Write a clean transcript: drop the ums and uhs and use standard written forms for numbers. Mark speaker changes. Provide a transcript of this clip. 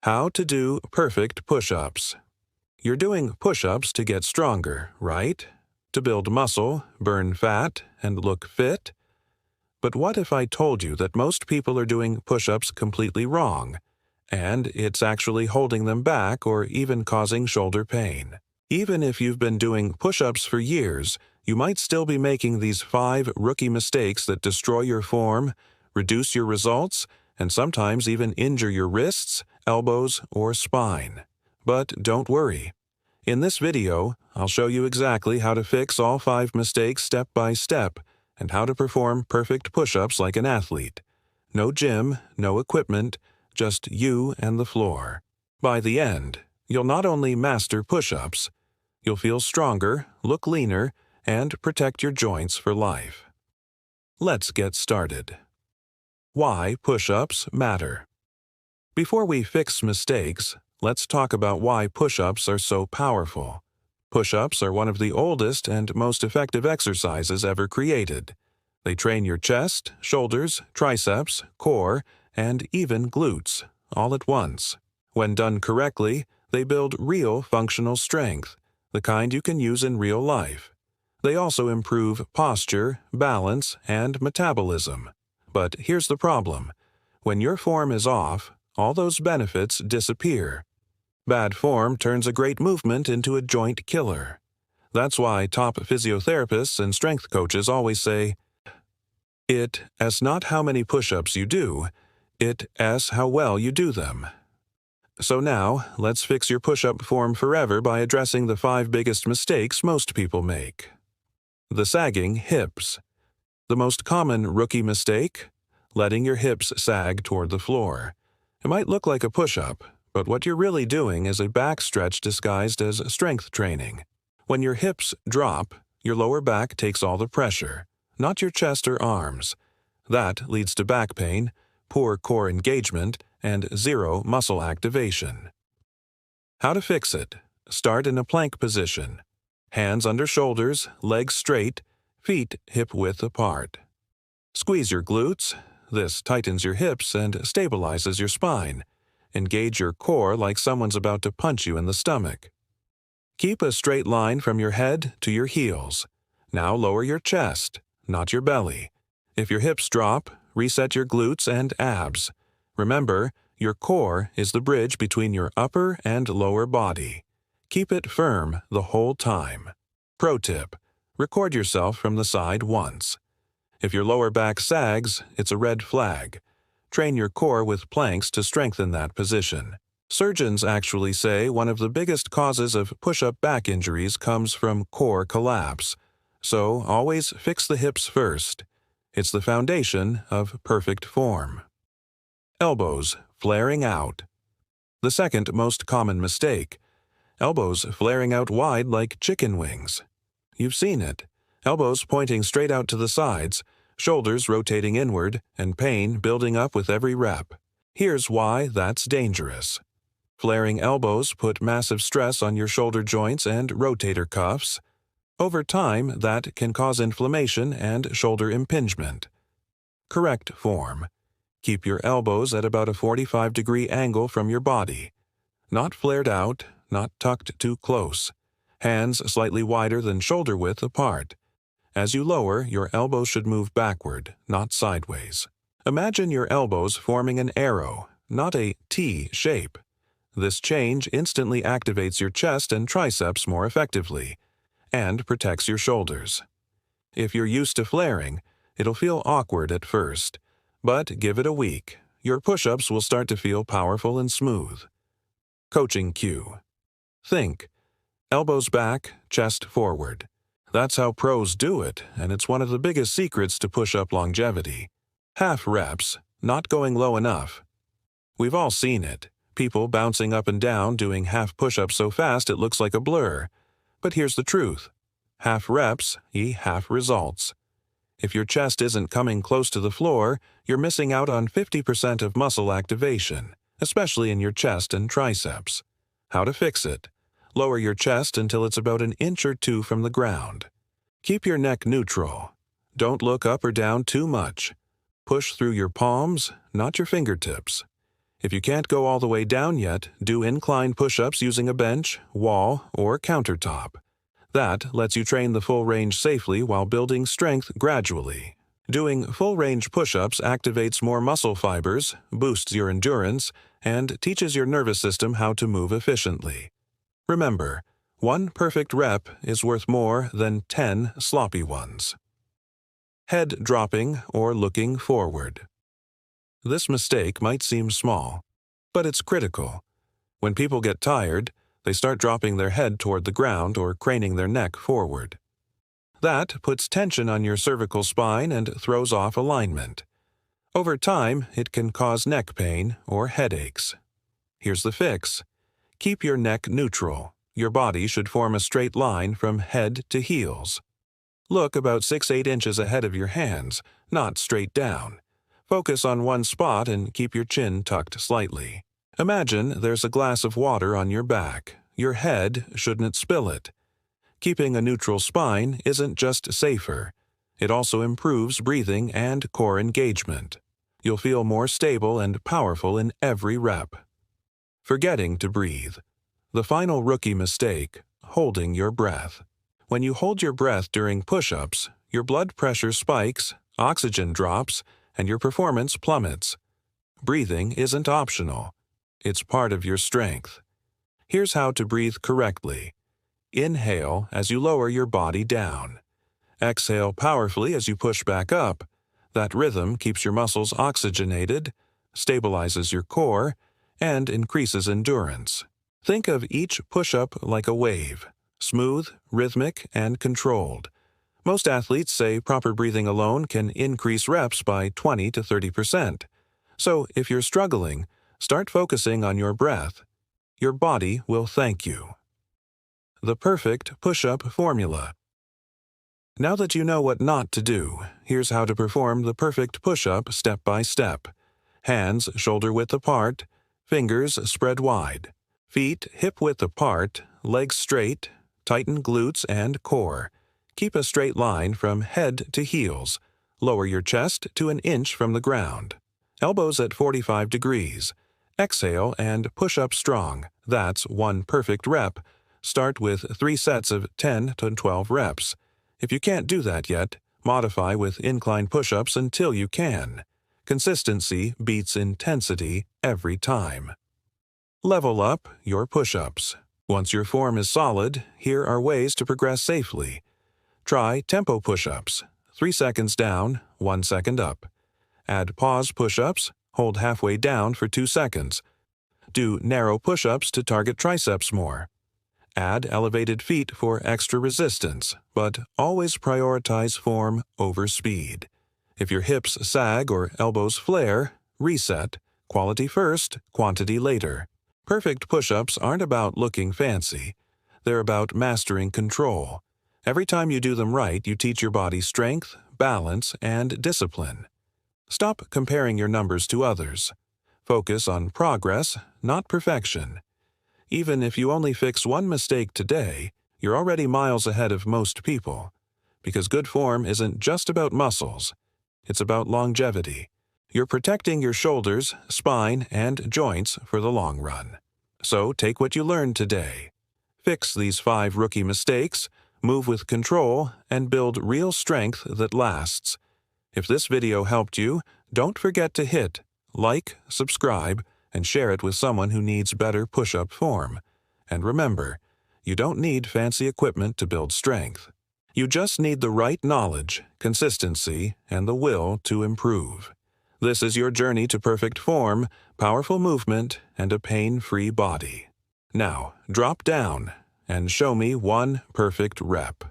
Speaker 1: How to do perfect push-ups. You're doing push-ups to get stronger, right? To build muscle, burn fat, and look fit? But what if I told you that most people are doing push-ups completely wrong, and it's actually holding them back or even causing shoulder pain? Even if you've been doing push-ups for years, you might still be making these 5 rookie mistakes that destroy your form, reduce your results, and sometimes even injure your wrists, elbows, or spine. But don't worry. In this video, I'll show you exactly how to fix all 5 mistakes step by step and how to perform perfect push-ups like an athlete. No gym, no equipment, just you and the floor. By the end, you'll not only master push-ups, you'll feel stronger, look leaner, and protect your joints for life. Let's get started. Why push-ups matter. Before we fix mistakes, let's talk about why push-ups are so powerful. Push-ups are one of the oldest and most effective exercises ever created. They train your chest, shoulders, triceps, core, and even glutes, all at once. When done correctly, they build real functional strength, the kind you can use in real life. They also improve posture, balance, and metabolism. But here's the problem. When your form is off, all those benefits disappear. Bad form turns a great movement into a joint killer. That's why top physiotherapists and strength coaches always say, "It's not how many push-ups you do, it's how well you do them." So now, let's fix your push-up form forever by addressing the 5 biggest mistakes most people make. The sagging hips. The most common rookie mistake? Letting your hips sag toward the floor. It might look like a push-up, but what you're really doing is a back stretch disguised as strength training. When your hips drop, your lower back takes all the pressure, not your chest or arms. That leads to back pain, poor core engagement, and zero muscle activation. How to fix it? Start in a plank position. Hands under shoulders, legs straight, feet hip-width apart. Squeeze your glutes. This tightens your hips and stabilizes your spine. Engage your core like someone's about to punch you in the stomach. Keep a straight line from your head to your heels. Now lower your chest, not your belly. If your hips drop, reset your glutes and abs. Remember, your core is the bridge between your upper and lower body. Keep it firm the whole time. Pro tip: record yourself from the side once. If your lower back sags, it's a red flag. Train your core with planks to strengthen that position. Surgeons actually say one of the biggest causes of push-up back injuries comes from core collapse. So always fix the hips first. It's the foundation of perfect form. Elbows flaring out. The second most common mistake. Elbows flaring out wide like chicken wings. You've seen it. Elbows pointing straight out to the sides, shoulders rotating inward, and pain building up with every rep. Here's why that's dangerous. Flaring elbows put massive stress on your shoulder joints and rotator cuffs. Over time, that can cause inflammation and shoulder impingement. Correct form. Keep your elbows at about a 45-degree angle from your body. Not flared out, not tucked too close. Hands slightly wider than shoulder width apart. As you lower, your elbows should move backward, not sideways. Imagine your elbows forming an arrow, not a T shape. This change instantly activates your chest and triceps more effectively, and protects your shoulders. If you're used to flaring, it'll feel awkward at first, but give it a week. Your push-ups will start to feel powerful and smooth. Coaching cue. Think. Elbows back, chest forward. That's how pros do it, and it's one of the biggest secrets to push-up longevity. Half reps, not going low enough. We've all seen it. People bouncing up and down doing half push-ups so fast it looks like a blur. But here's the truth. Half reps, half results. If your chest isn't coming close to the floor, you're missing out on 50% of muscle activation, especially in your chest and triceps. How to fix it? Lower your chest until it's about an inch or 2 from the ground. Keep your neck neutral. Don't look up or down too much. Push through your palms, not your fingertips. If you can't go all the way down yet, do incline push-ups using a bench, wall, or countertop. That lets you train the full range safely while building strength gradually. Doing full-range push-ups activates more muscle fibers, boosts your endurance, and teaches your nervous system how to move efficiently. Remember, one perfect rep is worth more than 10 sloppy ones. Head dropping or looking forward. This mistake might seem small, but it's critical. When people get tired, they start dropping their head toward the ground or craning their neck forward. That puts tension on your cervical spine and throws off alignment. Over time, it can cause neck pain or headaches. Here's the fix. Keep your neck neutral. Your body should form a straight line from head to heels. Look about 6–8 inches ahead of your hands, not straight down. Focus on one spot and keep your chin tucked slightly. Imagine there's a glass of water on your back. Your head shouldn't spill it. Keeping a neutral spine isn't just safer. It also improves breathing and core engagement. You'll feel more stable and powerful in every rep. Forgetting to breathe. The final rookie mistake, holding your breath. When you hold your breath during push-ups, your blood pressure spikes, oxygen drops, and your performance plummets. Breathing isn't optional. It's part of your strength. Here's how to breathe correctly. Inhale as you lower your body down. Exhale powerfully as you push back up. That rhythm keeps your muscles oxygenated, stabilizes your core, and increases endurance. Think of each push-up like a wave, smooth, rhythmic, and controlled. Most athletes say proper breathing alone can increase reps by 20 to 30%. So if you're struggling, start focusing on your breath. Your body will thank you. The perfect push-up formula. Now that you know what not to do, here's how to perform the perfect push-up step by step. Hands shoulder-width apart, fingers spread wide. Feet hip-width apart, legs straight, tighten glutes and core. Keep a straight line from head to heels. Lower your chest to 1 inch from the ground. Elbows at 45 degrees. Exhale and push up strong. That's one perfect rep. Start with 3 sets of 10 to 12 reps. If you can't do that yet, modify with incline push-ups until you can. Consistency beats intensity every time. Level up your push-ups. Once your form is solid, here are ways to progress safely. Try tempo push-ups. 3 seconds down, 1 second up. Add pause push-ups. Hold halfway down for 2 seconds. Do narrow push-ups to target triceps more. Add elevated feet for extra resistance, but always prioritize form over speed. If your hips sag or elbows flare, reset. Quality first, quantity later. Perfect push-ups aren't about looking fancy. They're about mastering control. Every time you do them right, you teach your body strength, balance, and discipline. Stop comparing your numbers to others. Focus on progress, not perfection. Even if you only fix one mistake today, you're already miles ahead of most people. Because good form isn't just about muscles. It's about longevity. You're protecting your shoulders, spine, and joints for the long run. So take what you learned today. Fix these 5 rookie mistakes, move with control, and build real strength that lasts. If this video helped you, don't forget to hit like, subscribe, and share it with someone who needs better push-up form. And remember, you don't need fancy equipment to build strength. You just need the right knowledge, consistency, and the will to improve. This is your journey to perfect form, powerful movement, and a pain-free body. Now, drop down and show me one perfect rep.